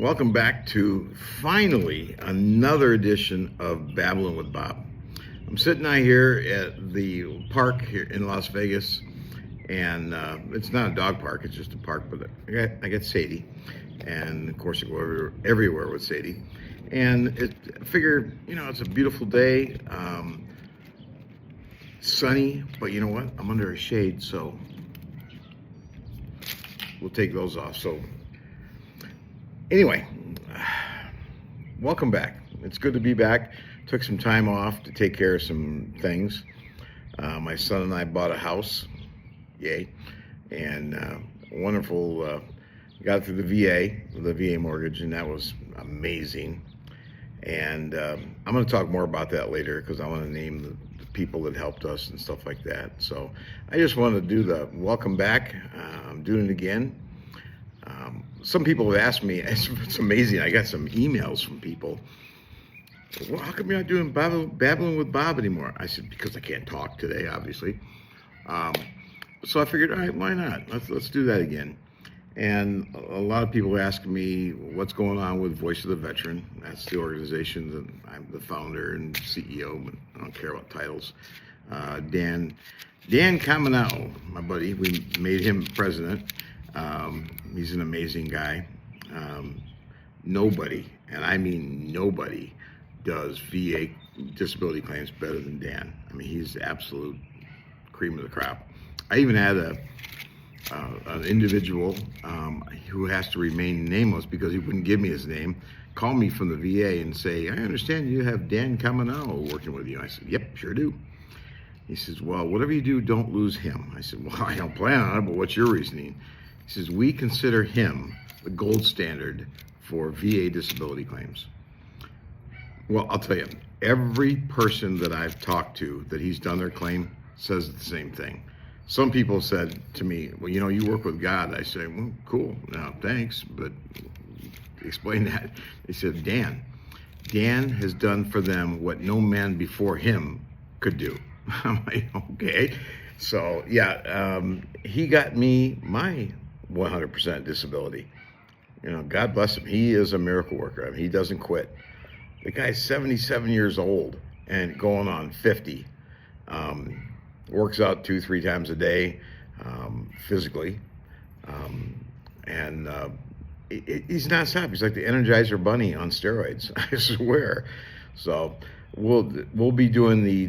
Welcome back to finally another edition of Babblin with Bob. I'm sitting out here at the park here in Las Vegas, and it's not a dog park, it's just a park, but I got Sadie, and of course I go everywhere with Sadie. And I figured, it's a beautiful day, sunny, but you know what? I'm under a shade, so we'll take those off. So anyway, welcome back. It's good to be back. Took some time off to take care of some things. My son and I bought a house, yay, and wonderful. Got through the VA mortgage, and that was amazing. And I'm going to talk more about that later because I want to name the people that helped us and stuff like that. So I just want to do the welcome back. I'm doing it again. Some people have asked me, it's amazing, I got some emails from people. Well, how come you're not doing Babblin with Bob anymore? I said, because I can't talk today, obviously. So I figured, all right, why not? Let's do that again. And a lot of people ask me what's going on with Voice of the Veteran. That's the organization that I'm the founder and CEO, but I don't care about titles. Dan Caminao, my buddy, we made him president. He's an amazing guy. Nobody, and I mean nobody, does VA disability claims better than Dan. I mean, he's the absolute cream of the crop. I even had an individual who has to remain nameless because he wouldn't give me his name, call me from the VA and say, I understand you have Dan Caminao working with you. I said, yep, sure do. He says, well, whatever you do, don't lose him. I said, well, I don't plan on it, but what's your reasoning? He says, we consider him the gold standard for VA disability claims. Well, I'll tell you, every person that I've talked to that he's done their claim says the same thing. Some people said to me, well, you work with God. I say, well, cool, no, thanks, but explain that. They said, Dan has done for them what no man before him could do. I'm like, okay. So, yeah, he got me my 100% disability. God bless him. He is a miracle worker. I mean, he doesn't quit. The guy's 77 years old and going on 50. Works out 2-3 times a day, physically. He's not stopped. He's like the Energizer Bunny on steroids, I swear. So we'll be doing the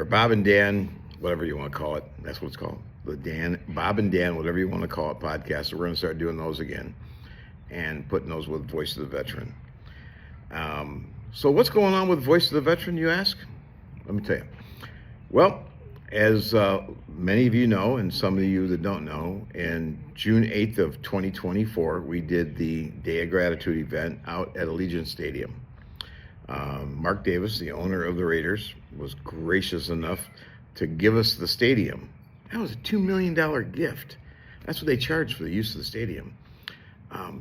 Bob and Dan, whatever you want to call it. That's what it's called. The Bob and Dan, whatever you want to call it, podcast. So we're going to start doing those again and putting those with Voice of the Veteran. So what's going on with Voice of the Veteran, you ask? Let me tell you. Well, as many of you know, and some of you that don't know, in June 8th of 2024, we did the Day of Gratitude event out at Allegiant Stadium. Mark Davis, the owner of the Raiders, was gracious enough to give us the stadium. That was a $2 million gift. That's what they charged for the use of the stadium.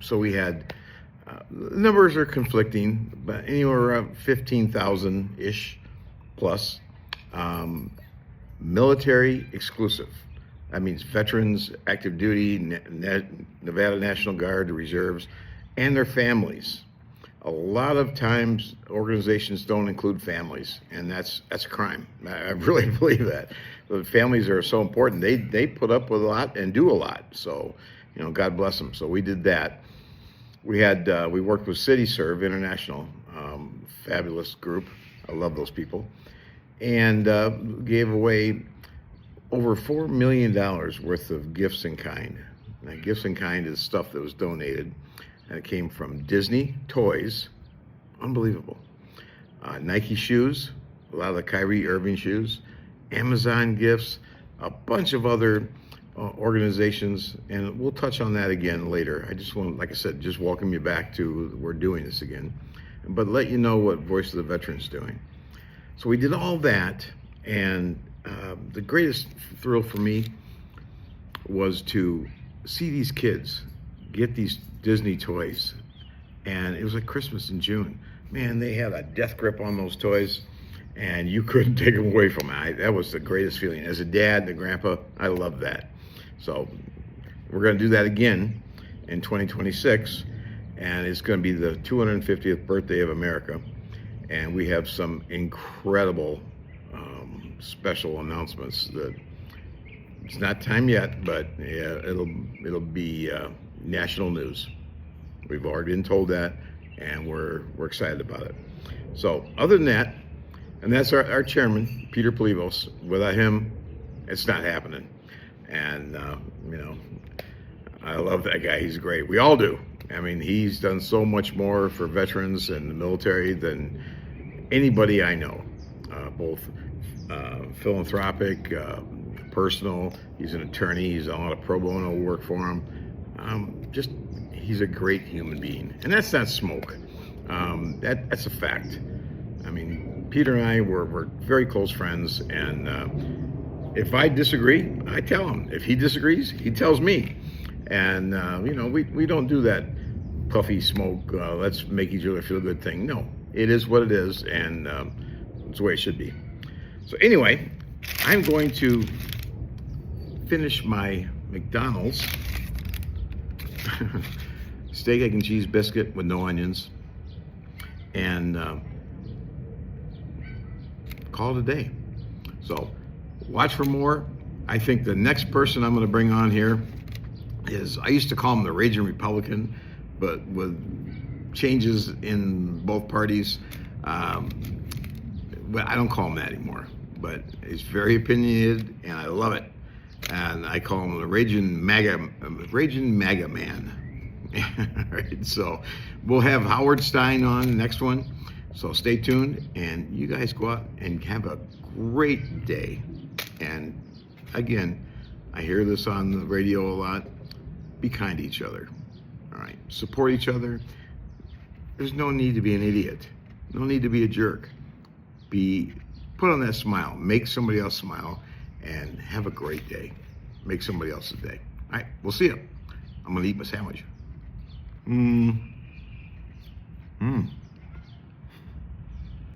So we had, the numbers are conflicting, but anywhere around 15,000-ish plus. Military exclusive. That means veterans, active duty, Nevada National Guard, the reserves, and their families. A lot of times organizations don't include families, and that's a crime. I really believe that. The families are so important. They put up with a lot and do a lot. So, God bless them. So we did that. We worked with CityServe International, fabulous group. I love those people. And gave away over $4 million worth of gifts in kind. Now, gifts in kind is stuff that was donated, and it came from Disney toys, unbelievable. Nike shoes, a lot of the Kyrie Irving shoes, Amazon gifts, a bunch of other organizations, and we'll touch on that again later. I just want, like I said, just welcome you back to we're doing this again, but let you know what Voice of the Veteran's doing. So we did all that, and the greatest thrill for me was to see these kids get these Disney toys, and it was like Christmas in June. Man, they had a death grip on those toys, and you couldn't take them away from me. That was the greatest feeling. As a dad and a grandpa, I loved that. So we're going to do that again in 2026, and it's going to be the 250th birthday of America, and we have some incredible special announcements. That it's not time yet, but yeah, it'll be national news. We've already been told that, and we're excited about it. So other than that, and that's our chairman, Peter Polivos. Without him, it's not happening. And I love that guy. He's great. We all do. I mean, he's done so much more for veterans and the military than anybody I know, both philanthropic, personal. He's an attorney. He's done a lot of pro bono work for him. He's a great human being, and that's not smoke. That's a fact. I mean, Peter and I we're very close friends, and if I disagree, I tell him. If he disagrees, he tells me. And we don't do that puffy smoke. Let's make each other feel good thing. No, it is what it is, and it's the way it should be. So anyway, I'm going to finish my McDonald's steak, egg, and cheese biscuit with no onions, and call it a day. So watch for more. I think the next person I'm going to bring on here is, I used to call him the Raging Republican, but with changes in both parties, well, I don't call him that anymore. But he's very opinionated, and I love it. And I call him the Raging MAGA Man. Right, so we'll have Howard Stein on the next one. So stay tuned, and you guys go out and have a great day. And again, I hear this on the radio a lot. Be kind to each other. All right, support each other. There's no need to be an idiot. No need to be a jerk. Put on that smile. Make somebody else smile, and have a great day. Make somebody else's day. All right, we'll see you. I'm gonna eat my sandwich.